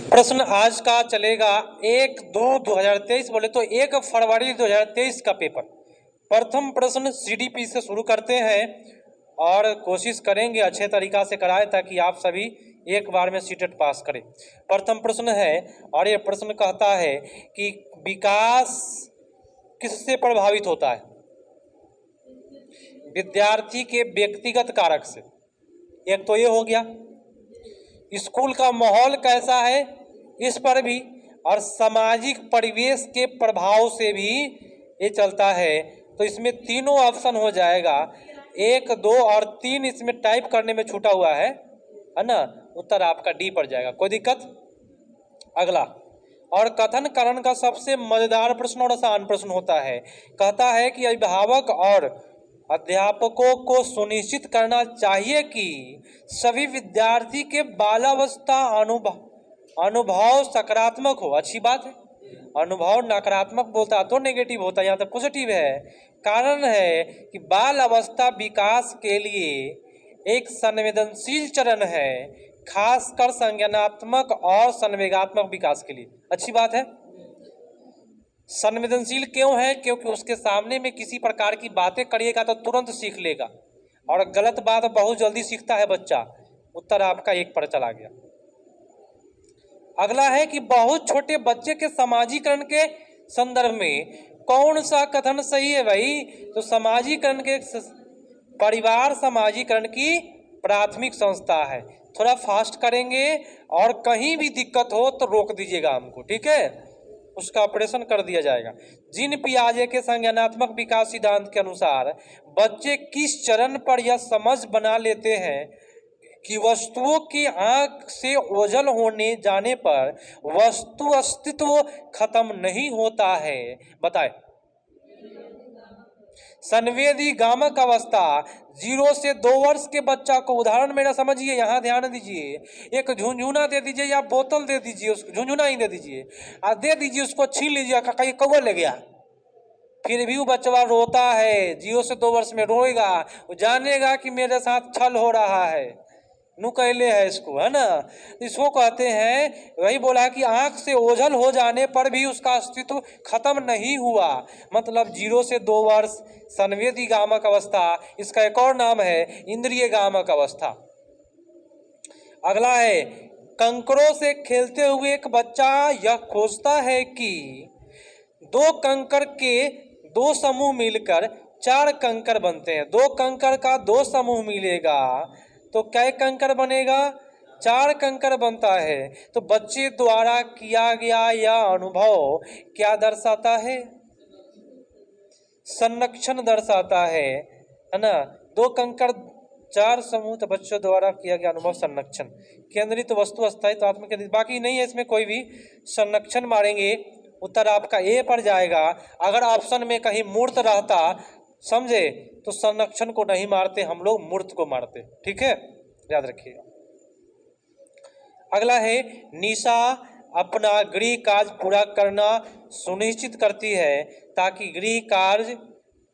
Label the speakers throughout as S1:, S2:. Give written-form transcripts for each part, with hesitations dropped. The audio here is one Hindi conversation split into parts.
S1: प्रश्न आज का चलेगा 1/2/2023 बोले तो 1 फरवरी 2023 का पेपर। प्रथम प्रश्न सीडीपी से शुरू करते हैं और कोशिश करेंगे अच्छे तरीका से कराए ताकि आप सभी एक बार में सीटेट पास करें। प्रथम प्रश्न है और ये प्रश्न कहता है कि विकास किससे प्रभावित होता है? विद्यार्थी के व्यक्तिगत कारक से। एक तो ये हो गया। स्कूल का माहौल कैसा है इस पर भी, और सामाजिक परिवेश के प्रभाव से भी ये चलता है। तो इसमें तीनों ऑप्शन हो जाएगा। 1, 2 और 3 इसमें टाइप करने में छूटा हुआ है ना। उत्तर आपका डी पर जाएगा, कोई दिक्कत? अगला और कथन करण का सबसे मजेदार प्रश्न और आसान प्रश्न होता है। कहता है कि अभिभावक और अध्यापकों को सुनिश्चित करना चाहिए कि सभी विद्यार्थी के बालावस्था अनुभव सकारात्मक हो। अच्छी बात है। अनुभव नकारात्मक बोलता तो नेगेटिव होता है, यहाँ तो पॉजिटिव है। कारण है कि बाल अवस्था विकास के लिए एक संवेदनशील चरण है, खासकर संज्ञानात्मक और संवेगात्मक विकास के लिए। अच्छी बात है। संवेदनशील क्यों है? क्योंकि उसके सामने में किसी प्रकार की बातें करिएगा तो तुरंत सीख लेगा, और गलत बात बहुत जल्दी सीखता है बच्चा। उत्तर आपका 1 पर चला गया। अगला है कि बहुत छोटे बच्चे के समाजीकरण के संदर्भ में कौन सा कथन सही है भाई? तो समाजीकरण के परिवार समाजीकरण की प्राथमिक संस्था है। थोड़ा फास्ट करेंगे और कहीं भी दिक्कत हो तो रोक दीजिएगा हमको, ठीक है? उसका ऑपरेशन कर दिया जाएगा। जीन पियाजे के संज्ञानात्मक विकास सिद्धांत के अनुसार बच्चे किस चरण पर यह समझ बना लेते हैं कि वस्तुओं की आंख से ओझल होने जाने पर वस्तु अस्तित्व खत्म नहीं होता है? बताए। संवेदी गामक अवस्था 0 से 2 वर्ष के बच्चा को, उदाहरण मेरा समझिए, यहाँ ध्यान दीजिए। एक झुंझुना दे दीजिए या बोतल दे दीजिए, उसको झुंझुना ही दे दीजिए और दे दीजिए, उसको छीन लीजिए, कहीं कौवा ले गया, फिर भी वो बच्चा रोता है। 0 से 2 वर्ष में रोएगा, वो जानेगा कि मेरे साथ छल हो रहा है, नुकैले है इसको, है ना। इसको कहते हैं, वही बोला है कि आंख से ओझल हो जाने पर भी उसका अस्तित्व खत्म नहीं हुआ। मतलब 0 से 2 वर्ष संवेदी गामक अवस्था, इसका एक और नाम है इंद्रिय गामक अवस्था। अगला है कंकरों से खेलते हुए एक बच्चा यह खोजता है कि 2 कंकर के 2 समूह मिलकर 4 कंकर बनते हैं। 2 कंकर का 2 समूह मिलेगा तो कै कंकर बनेगा? 4 कंकर बनता है। तो बच्चे द्वारा किया गया यह अनुभव क्या दर्शाता है? संरक्षण दर्शाता है ना। 2 कंकर 4 समूह, तो बच्चों द्वारा किया गया अनुभव संरक्षण। केंद्रित वस्तु अस्थायित्व आत्मकेंद्रित, बाकी नहीं है इसमें कोई भी। संरक्षण मारेंगे, उत्तर आपका ए पर जाएगा। अगर ऑप्शन में कहीं मूर्त रहता, समझे, तो संरक्षण को नहीं मारते हम लोग, मूर्त को मारते, ठीक है, याद रखिएगा। अगला है निशा अपना गृह कार्य पूरा करना सुनिश्चित करती है ताकि गृह कार्य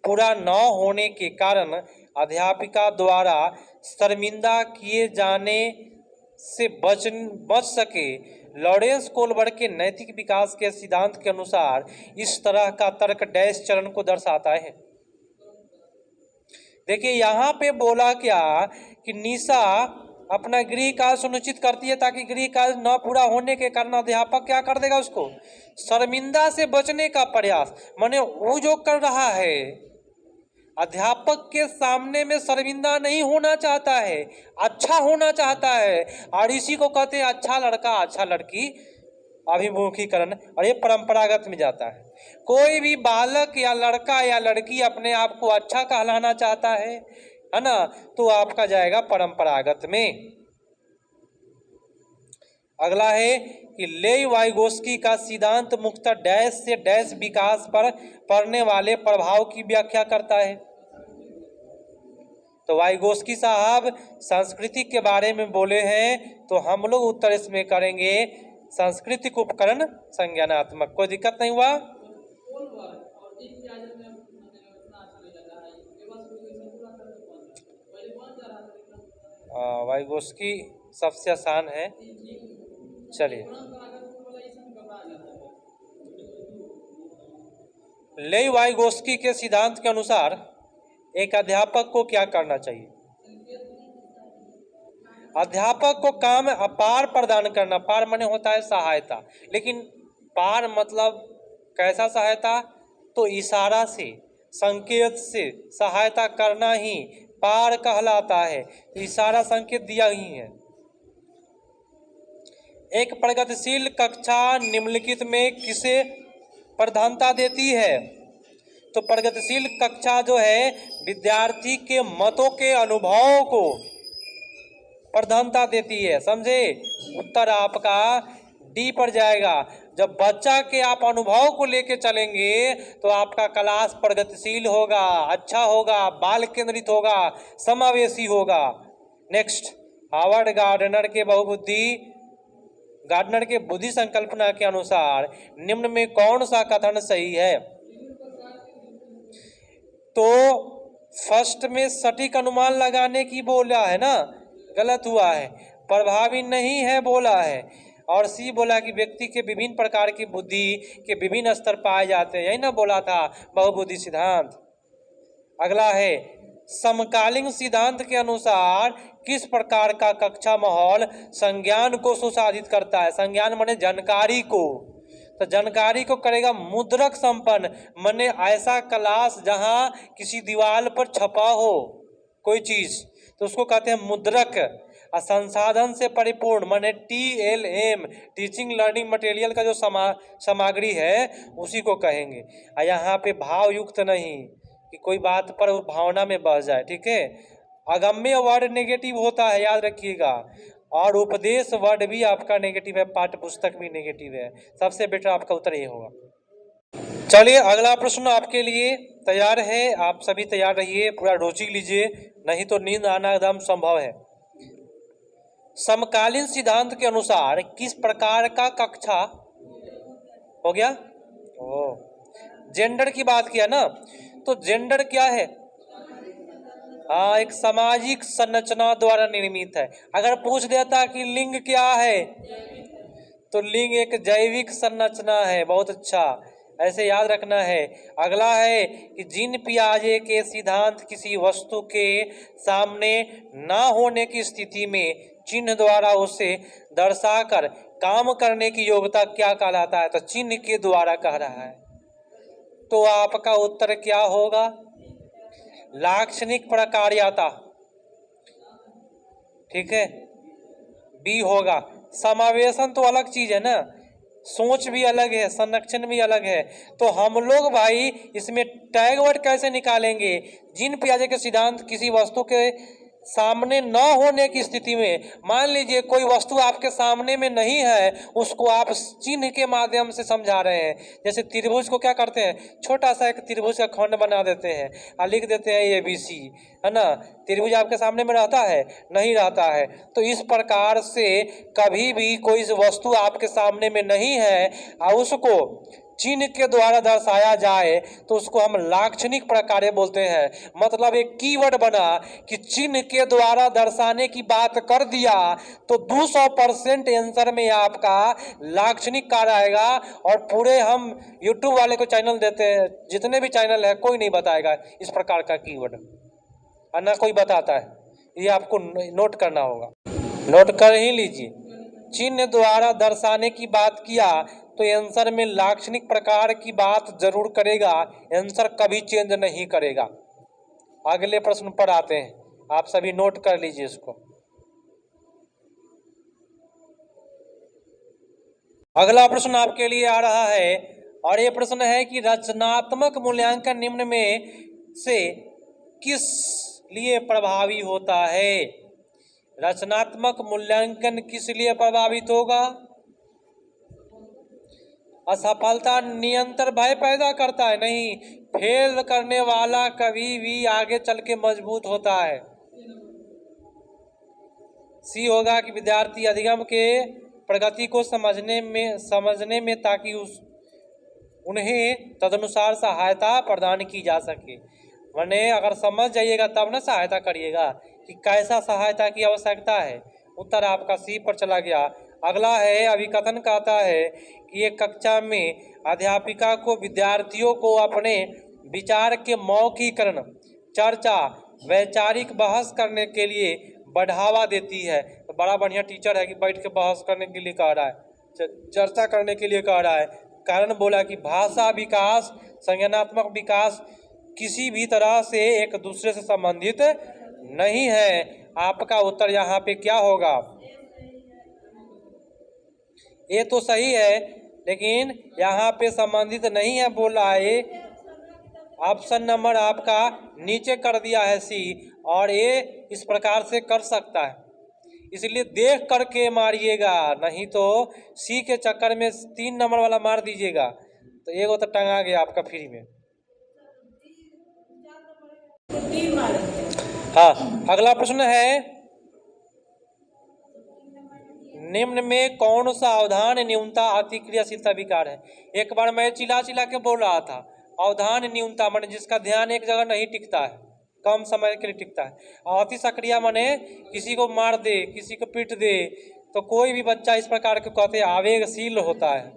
S1: पूरा न होने के कारण अध्यापिका द्वारा शर्मिंदा किए जाने से बच सके। लॉरेंस कोलबर्ग के नैतिक विकास के सिद्धांत के अनुसार इस तरह का तर्क डैश चरण को दर्शाता है। देखिए यहाँ पे बोला क्या कि निशा अपना गृह कार्य सुनिश्चित करती है ताकि गृह कार्य न पूरा होने के कारण अध्यापक क्या कर देगा? उसको शर्मिंदा से बचने का प्रयास। माने वो जो कर रहा है अध्यापक के सामने में शर्मिंदा नहीं होना चाहता है, अच्छा होना चाहता है, और इसी को कहते हैं अच्छा लड़का अच्छा लड़की अभिमुखीकरण, और ये परंपरागत में जाता है। कोई भी बालक या लड़का या लड़की अपने आप को अच्छा कहलाना चाहता है ना, तो आपका जाएगा परंपरागत में। अगला है कि लेई वाइगोस्की का सिद्धांत मुख्यतः डैश से डैश विकास पर पड़ने वाले प्रभाव की व्याख्या करता है। तो वाइगोस्की साहब सांस्कृतिक के बारे में बोले हैं, तो हम लोग उत्तर इसमें करेंगे सांस्कृतिक उपकरण संज्ञानात्मक। कोई दिक्कत नहीं हुआ? वाइगोस्की सबसे आसान है। चलिए, लेई वाइगोस्की के सिद्धांत के अनुसार एक अध्यापक को क्या करना चाहिए? अध्यापक को काम अपार प्रदान करना। पार माने होता है सहायता, लेकिन पार मतलब कैसा सहायता? तो इशारा से, संकेत से सहायता करना ही पार कहलाता है। तो इशारा संकेत दिया ही है। एक प्रगतिशील कक्षा निम्नलिखित में किसे प्रधानता देती है? तो प्रगतिशील कक्षा जो है विद्यार्थी के मतों के अनुभवों को प्रधानता देती है। समझे? उत्तर आपका डी पर जाएगा। जब बच्चा के आप अनुभव को लेके चलेंगे तो आपका क्लास प्रगतिशील होगा, अच्छा होगा, बाल केंद्रित होगा, समावेशी होगा। नेक्स्ट, हावर्ड गार्डनर के बुद्धि संकल्पना के अनुसार निम्न में कौन सा कथन सही है? तो फर्स्ट में सटीक अनुमान लगाने की बोला है ना, गलत हुआ है। प्रभावी नहीं है बोला है। और सी बोला कि व्यक्ति के विभिन्न प्रकार की बुद्धि के विभिन्न स्तर पाए जाते हैं, यही ना बोला था बहुबुद्धि सिद्धांत। अगला है, समकालीन सिद्धांत के अनुसार किस प्रकार का कक्षा माहौल संज्ञान को सुसाधित करता है? संज्ञान माने जानकारी को, तो जानकारी को करेगा मुद्रक संपन्न, माने ऐसा क्लास जहां किसी दीवार पर छपा हो कोई चीज, तो उसको कहते हैं मुद्रक। और संसाधन से परिपूर्ण माने TLM, टीचिंग लर्निंग मटेरियल का जो सामग्री है उसी को कहेंगे। और यहाँ पे भाव युक्त नहीं कि कोई बात पर भावना में बह जाए, ठीक है। अगम्य वर्ड नेगेटिव होता है, याद रखिएगा। और उपदेश वर्ड भी आपका नेगेटिव है, पाठ्य पुस्तक भी नेगेटिव है। सबसे बेटर आपका उत्तर ये होगा। चलिए, अगला प्रश्न आपके लिए तैयार है। आप सभी तैयार रहिए, पूरा रुचि लीजिए, नहीं तो नींद आना एकदम संभव है। समकालीन सिद्धांत के अनुसार किस प्रकार का कक्षा हो गया? जेंडर की बात किया ना, तो जेंडर क्या है? हाँ, एक सामाजिक संरचना द्वारा निर्मित है। अगर पूछ देता कि लिंग क्या है, तो लिंग एक जैविक संरचना है। बहुत अच्छा, ऐसे याद रखना है। अगला है कि जिन पियाजे के सिद्धांत किसी वस्तु के सामने ना होने की स्थिति में चिन्ह द्वारा उसे दर्शाकर काम करने की योग्यता क्या कहलाता है? तो चिन्ह के द्वारा कह रहा है। तो आपका उत्तर क्या होगा? लाक्षणिक प्रकार्यता, ठीक है, बी होगा। समावेशन तो अलग चीज है ना, सोच भी अलग है, संरक्षण भी अलग है। तो हम लोग भाई इसमें टैग वर्ड कैसे निकालेंगे? जिन पियाजे के सिद्धांत किसी वस्तु के सामने न होने की स्थिति में, मान लीजिए कोई वस्तु आपके सामने में नहीं है, उसको आप चिन्ह के माध्यम से समझा रहे हैं। जैसे त्रिभुज को क्या करते हैं, छोटा सा एक त्रिभुज का खंड बना देते हैं और लिख देते हैं ABC, है ना। त्रिभुज आपके सामने में रहता है? नहीं रहता है। तो इस प्रकार से कभी भी कोई वस्तु आपके सामने में नहीं है और उसको चिन्ह के द्वारा दर्शाया जाए तो उसको हम लाक्षणिक प्रकार्य बोलते हैं। मतलब एक कीवर्ड बना कि चिन्ह के द्वारा दर्शाने की बात कर दिया तो 200% आंसर में आपका लाक्षणिक कार्य आएगा। और पूरे हम YouTube वाले को चैनल देते हैं, जितने भी चैनल है कोई नहीं बताएगा इस प्रकार का कीवर्ड, और ना कोई बताता है। ये आपको नोट करना होगा, नोट कर ही लीजिए। चिन्ह द्वारा दर्शाने की बात किया तो आंसर में लाक्षणिक प्रकार की बात जरूर करेगा, आंसर कभी चेंज नहीं करेगा। अगले प्रश्न पर आते हैं, आप सभी नोट कर लीजिए इसको। अगला प्रश्न आपके लिए आ रहा है और ये प्रश्न है कि रचनात्मक मूल्यांकन निम्न में से किस लिए प्रभावी होता है? रचनात्मक मूल्यांकन किस लिए प्रभावित होगा? असफलता निरंतर भय पैदा करता है? नहीं, फेल करने वाला कभी भी आगे चल के मजबूत होता है। सी होगा कि विद्यार्थी अधिगम के प्रगति को समझने में ताकि उन्हें तदनुसार सहायता प्रदान की जा सके। मैंने अगर समझ जाइएगा तब ना सहायता करिएगा कि कैसा सहायता की आवश्यकता है। उत्तर आपका सी पर चला गया। अगला है अभिकथन कहता है कि एक कक्षा में अध्यापिका को विद्यार्थियों को अपने विचार के मौखिकरण, चर्चा, वैचारिक बहस करने के लिए बढ़ावा देती है। तो बड़ा बढ़िया टीचर है कि बैठ के बहस करने के लिए कह रहा है, चर्चा करने के लिए कह रहा है। कारण बोला कि भाषा विकास, संज्ञानात्मक विकास किसी भी तरह से एक दूसरे से संबंधित नहीं है। आपका उत्तर यहाँ पे क्या होगा? ये तो सही है, लेकिन यहाँ पे संबंधित नहीं है बोला है। ऑप्शन नंबर आपका नीचे कर दिया है सी, और ये इस प्रकार से कर सकता है, इसलिए देख करके मारिएगा, नहीं तो सी के चक्कर में 3 नंबर वाला मार दीजिएगा तो एगो तो टंगा गया आपका फ्री में। हाँ, अगला प्रश्न है, निम्न में कौन सा अवधान न्यूनता अतिक्रियाशीलता विकार है? एक बार मैं चिल्ला चिल्ला के बोल रहा था, अवधान न्यूनता माने जिसका ध्यान एक जगह नहीं टिकता है, कम समय के लिए टिकता है। अति सक्रिय माने किसी को मार दे, किसी को पीट दे, तो कोई भी बच्चा इस प्रकार के कहते हैं आवेगशील होता है,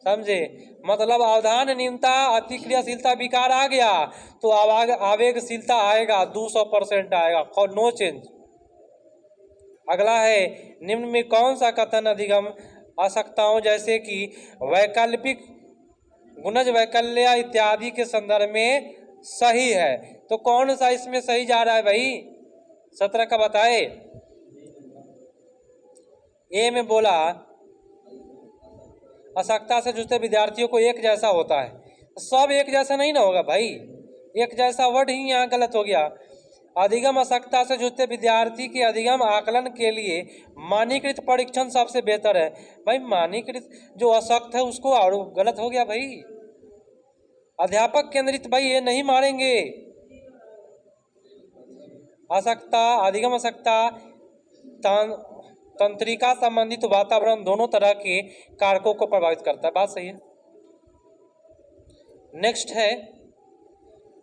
S1: समझे? मतलब अवधान न्यूनता अतिक्रियाशीलता विकार आ गया तो आवेगशीलता आएगा, 200% आएगा, नो चेंज। अगला है, निम्न में कौन सा कथन अधिगम आवश्यकताओं जैसे कि वैकल्पिक, गुणज वैकल्य इत्यादि के संदर्भ में सही है? तो कौन सा इसमें सही जा रहा है भाई? 17 का बताए। ए में बोला आवश्यकता से जूझते विद्यार्थियों को एक जैसा होता है, सब एक जैसा नहीं ना होगा भाई, एक जैसा वर्ड ही यहाँ गलत हो गया। अधिगम आवश्यकता से जूझते विद्यार्थी के अधिगम आकलन के लिए मानकीकृत परीक्षण सबसे बेहतर है। भाई मानकीकृत जो अशक्त है उसको, और गलत हो गया भाई, अध्यापक केंद्रित भाई ये नहीं मारेंगे। आवश्यकता, अधिगम आवश्यकता तंत्रिका संबंधित वातावरण दोनों तरह के कारकों को प्रभावित करता है, बात सही है। नेक्स्ट है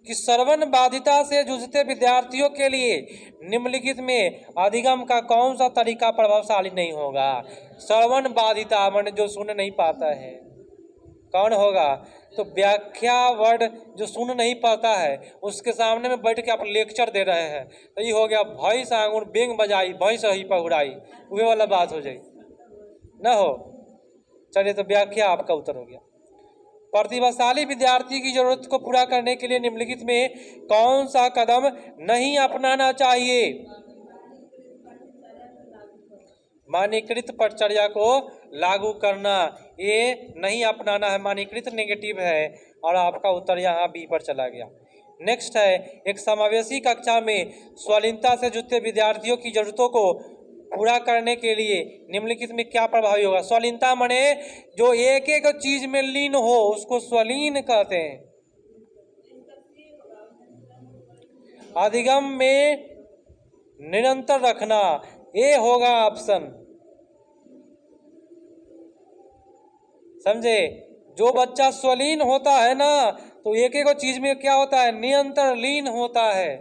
S1: कि श्रवण बाधिता से जूझते विद्यार्थियों के लिए निम्नलिखित में अधिगम का कौन सा तरीका प्रभावशाली नहीं होगा? श्रवण बाधिता माने जो सुन नहीं पाता है, कौन होगा? तो व्याख्या वर्ड जो सुन नहीं पाता है उसके सामने में बैठ के आप लेक्चर दे रहे हैं, तो ये हो गया भैंस आंगुर बेंग बजाई भैंस ही पहुड़ाई, वे वाला बात हो जाए ना हो। चलिए, तो व्याख्या आपका उत्तर हो गया। प्रतिभाशाली विद्यार्थी की जरूरत को पूरा करने के लिए निम्नलिखित में कौन सा कदम नहीं अपनाना चाहिए? मानकीकृत परिचर्या को लागू करना, ये नहीं अपनाना है, मानकीकृत नेगेटिव है, और आपका उत्तर यहाँ बी पर चला गया। नेक्स्ट है, एक समावेशी कक्षा में स्वलीनता से जूझते विद्यार्थियों की जरूरतों को पूरा करने के लिए निम्नलिखित में क्या प्रभावी होगा? स्वलीनता माने जो एक एक चीज में लीन हो उसको स्वलीन कहते हैं। अधिगम में निरंतर रखना, ये होगा ऑप्शन, समझे? जो बच्चा स्वलीन होता है ना तो एक एक चीज में क्या होता है? निरंतर लीन होता है।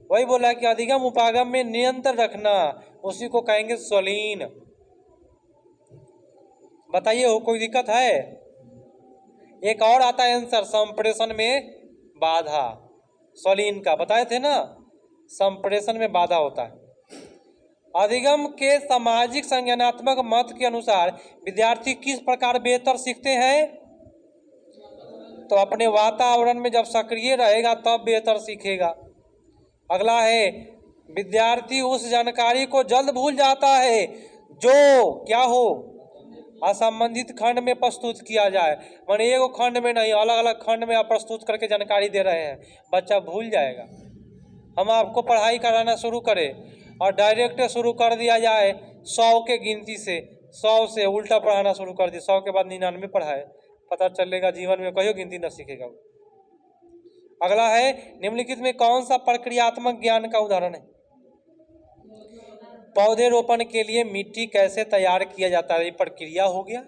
S1: वही बोला कि अधिगम उपागम में निरंतर रखना, उसी को कहेंगे स्वलीन। बताइए, हो कोई दिक्कत है? एक और आता है आंसर, संप्रेषण में बाधा, स्वलीन का बताए थे ना, संप्रेषण में बाधा होता है। अधिगम के सामाजिक संज्ञानात्मक मत के अनुसार विद्यार्थी किस प्रकार बेहतर सीखते हैं? तो अपने वातावरण में जब सक्रिय रहेगा तब बेहतर सीखेगा। अगला है, विद्यार्थी उस जानकारी को जल्द भूल जाता है जो क्या हो, असंबंधित खंड में प्रस्तुत किया जाए। माने एगो खंड में नहीं, अलग अलग खंड में आप प्रस्तुत करके जानकारी दे रहे हैं, बच्चा भूल जाएगा। हम आपको पढ़ाई कराना शुरू करें और डायरेक्ट शुरू कर दिया जाए 100 के गिनती से, 100 से उल्टा पढ़ाना शुरू कर दिया, 100 के बाद 99 पढ़ाए, पता चलेगा जीवन में कहीं गिनती न सीखेगा। अगला है, निम्नलिखित में कौन सा प्रक्रियात्मक ज्ञान का उदाहरण है? पौधे रोपण के लिए मिट्टी कैसे तैयार किया जाता है, ये प्रक्रिया हो गया।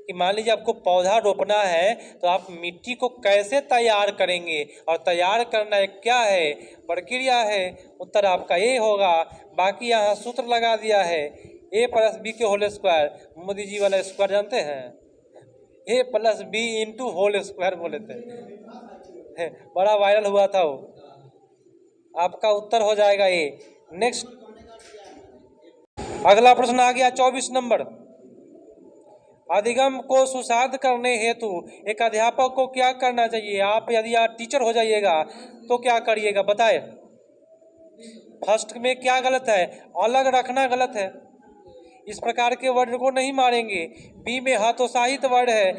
S1: कि मान लीजिए आपको पौधा रोपना है तो आप मिट्टी को कैसे तैयार करेंगे, और तैयार करना एक क्या है? प्रक्रिया है। उत्तर आपका ये होगा। बाकी यहाँ सूत्र लगा दिया है ए प्लस बी के होल स्क्वायर, मोदी जी वाला स्क्वायर जानते हैं, A plus B into whole square बोले थे, बड़ा वायरल हुआ था वो। आपका उत्तर हो जाएगा ए। नेक्स्ट अगला प्रश्न आ गया 24 नंबर। अधिगम को सुसाध करने हेतु एक अध्यापक को क्या करना चाहिए? आप यदि आप टीचर हो जाइएगा तो क्या करिएगा बताए? फर्स्ट में क्या गलत है? अलग रखना गलत है, इस प्रकार के वर्ड को नहीं मारेंगे। बी में हतोत्साहित वर्ड है,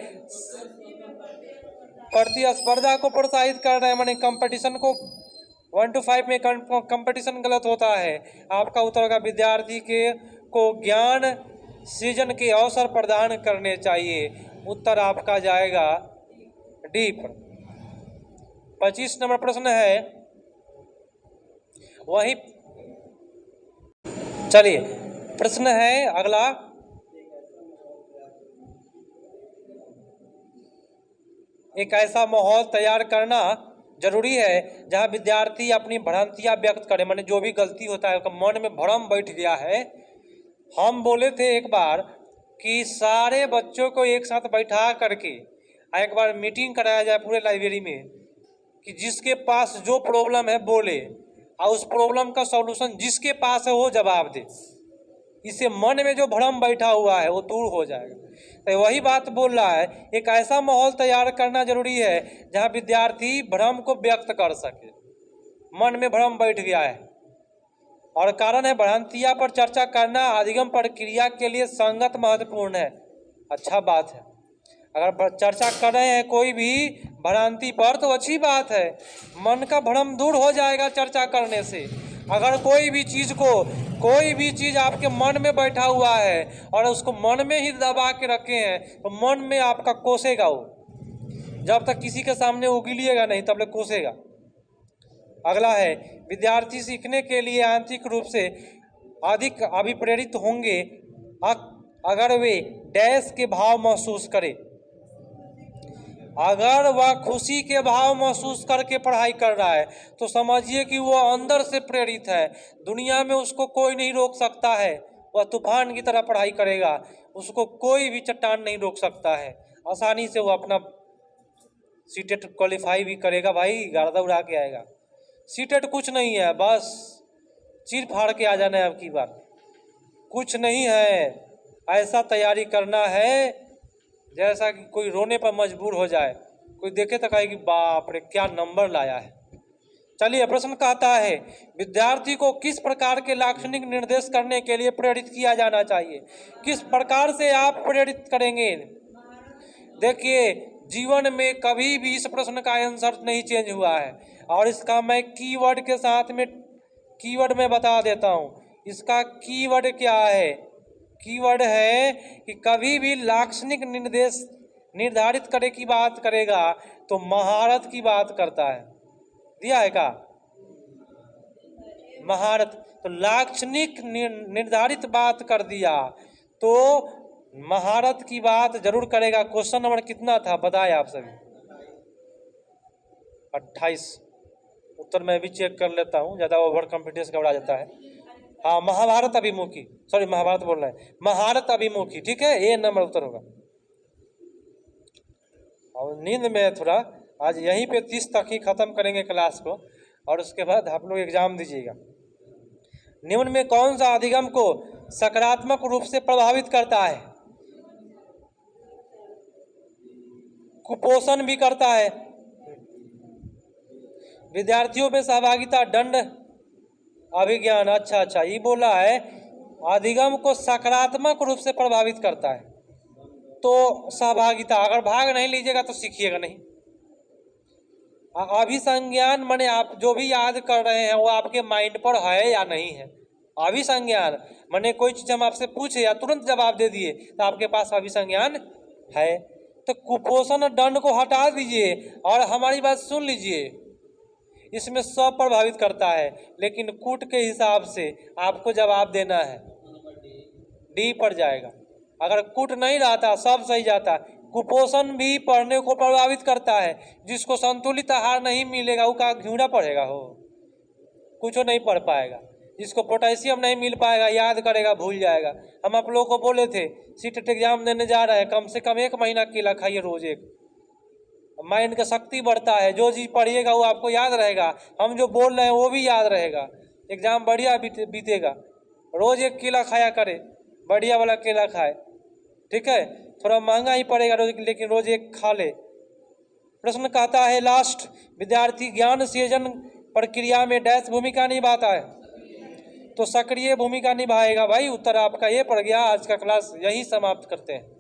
S1: प्रतिस्पर्धा को प्रोत्साहित कर रहे हैं, माने कंपटीशन को 1 to 5 में कंपटीशन गलत होता है। आपका उत्तर होगा विद्यार्थी के को ज्ञान सृजन के अवसर प्रदान करने चाहिए। उत्तर आपका जाएगा डी पर। 25 नंबर प्रश्न है वही, चलिए प्रश्न है अगला, एक ऐसा माहौल तैयार करना जरूरी है जहां विद्यार्थी अपनी भ्रांतियां व्यक्त करे, माने जो भी गलती होता है मन में भ्रम बैठ गया है। हम बोले थे एक बार कि सारे बच्चों को एक साथ बैठा करके एक बार मीटिंग कराया जाए पूरे लाइब्रेरी में, कि जिसके पास जो प्रॉब्लम है बोले और उस प्रॉब्लम का सॉल्यूशन जिसके पास है वो जवाब दे। इससे मन में जो भ्रम बैठा हुआ है वो दूर हो जाएगा। तो वही बात बोल रहा है, एक ऐसा माहौल तैयार करना जरूरी है जहां विद्यार्थी भ्रम को व्यक्त कर सके। मन में भ्रम बैठ गया है और कारण है भ्रांतियां पर चर्चा करना अधिगम प्रक्रिया के लिए संगत महत्वपूर्ण है। अच्छा बात है, अगर चर्चा कर रहे हैं कोई भी भ्रांति पर तो अच्छी बात है, मन का भ्रम दूर हो जाएगा चर्चा करने से। अगर कोई भी चीज़ आपके मन में बैठा हुआ है और उसको मन में ही दबा के रखे हैं तो मन में आपका कोसेगा वो, जब तक किसी के सामने उगलिएगा नहीं तब तक कोसेगा। अगला है विद्यार्थी सीखने के लिए आंतरिक रूप से अधिक अभिप्रेरित होंगे अगर वे डैश के भाव महसूस करें। अगर वह खुशी के भाव महसूस करके पढ़ाई कर रहा है तो समझिए कि वो अंदर से प्रेरित है, दुनिया में उसको कोई नहीं रोक सकता है, वह तूफान की तरह पढ़ाई करेगा, उसको कोई भी चट्टान नहीं रोक सकता है, आसानी से वो अपना सीटेट क्वालिफाई भी करेगा। भाई गर्दा उड़ा के आएगा, सीटेट कुछ नहीं है, बस चीर फाड़ के आ जाना है। अब की बार कुछ नहीं है, ऐसा तैयारी करना है जैसा कि कोई रोने पर मजबूर हो जाए, कोई देखे तो कहे कि बाप रे क्या नंबर लाया है। चलिए प्रश्न कहता है विद्यार्थी को किस प्रकार के लाक्षणिक निर्देश करने के लिए प्रेरित किया जाना चाहिए? किस प्रकार से आप प्रेरित करेंगे? देखिए जीवन में कभी भी इस प्रश्न का आंसर नहीं चेंज हुआ है और इसका मैं कीवर्ड के साथ में कीवर्ड में बता देता हूँ। इसका कीवर्ड क्या है? कीवर्ड है कि कभी भी लाक्षणिक निर्देश निर्धारित करे की बात करेगा तो महारत की बात करता है। दिया है का महारत, तो लाक्षणिक निर्धारित बात कर दिया तो महारत की बात जरूर करेगा। क्वेश्चन नंबर कितना था बताए आप सभी? 28। उत्तर मैं भी चेक कर लेता हूँ, ज़्यादा ओवर कॉन्फिडेंस घबरा जाता है। हाँ महाभारत अभिमुखी, सॉरी महाभारत बोल रहे हैं, महारत अभिमुखी, ठीक है, ए नंबर उत्तर होगा। और नींद में थोड़ा आज यहीं पे 30 तक ही खत्म करेंगे क्लास को और उसके बाद आप लोग एग्जाम दीजिएगा। निम्न में कौन सा अधिगम को सकारात्मक रूप से प्रभावित करता है? कुपोषण भी करता है, विद्यार्थियों में सहभागिता, दंड, अभिज्ञान। अच्छा ये बोला है अधिगम को सकारात्मक रूप से प्रभावित करता है तो सहभागिता, अगर भाग नहीं लीजिएगा तो सीखिएगा नहीं। अभिसंज्ञान माने आप जो भी याद कर रहे हैं वो आपके माइंड पर है या नहीं है। अभिसंज्ञान माने कोई चीज हम आपसे पूछे या तुरंत जवाब दे दिए तो आपके पास अभिसंज्ञान है। तो कुपोषण और दंड को हटा दीजिए और हमारी बात सुन लीजिए, इसमें सब प्रभावित करता है लेकिन कूट के हिसाब से आपको जवाब देना है, डी पर जाएगा। अगर कूट नहीं रहता सब सही जाता। कुपोषण भी पढ़ने को प्रभावित करता है, जिसको संतुलित आहार नहीं मिलेगा वो का घिउड़ा पढ़ेगा, हो कुछ नहीं पढ़ पाएगा। जिसको पोटेशियम नहीं मिल पाएगा, याद करेगा, भूल जाएगा। हम आप लोगों को बोले थे सीटेट एग्जाम देने जा रहे हैं, कम से कम 1 महीना केला खाइए रोज एक, माइंड का शक्ति बढ़ता है, जो चीज़ पढ़िएगा वो आपको याद रहेगा, हम जो बोल रहे हैं वो भी याद रहेगा, एग्जाम बढ़िया बीतेगा। रोज एक केला खाया करे, बढ़िया वाला केला खाए, ठीक है। थोड़ा महंगा ही पड़ेगा रोज, लेकिन रोज एक खा ले। प्रश्न कहता है लास्ट, विद्यार्थी ज्ञान सृजन प्रक्रिया में डैश भूमिका निभाता है, तो सक्रिय भूमिका निभाएगा भाई। उत्तर आपका ये पड़ गया। आज का क्लास यही समाप्त करते हैं।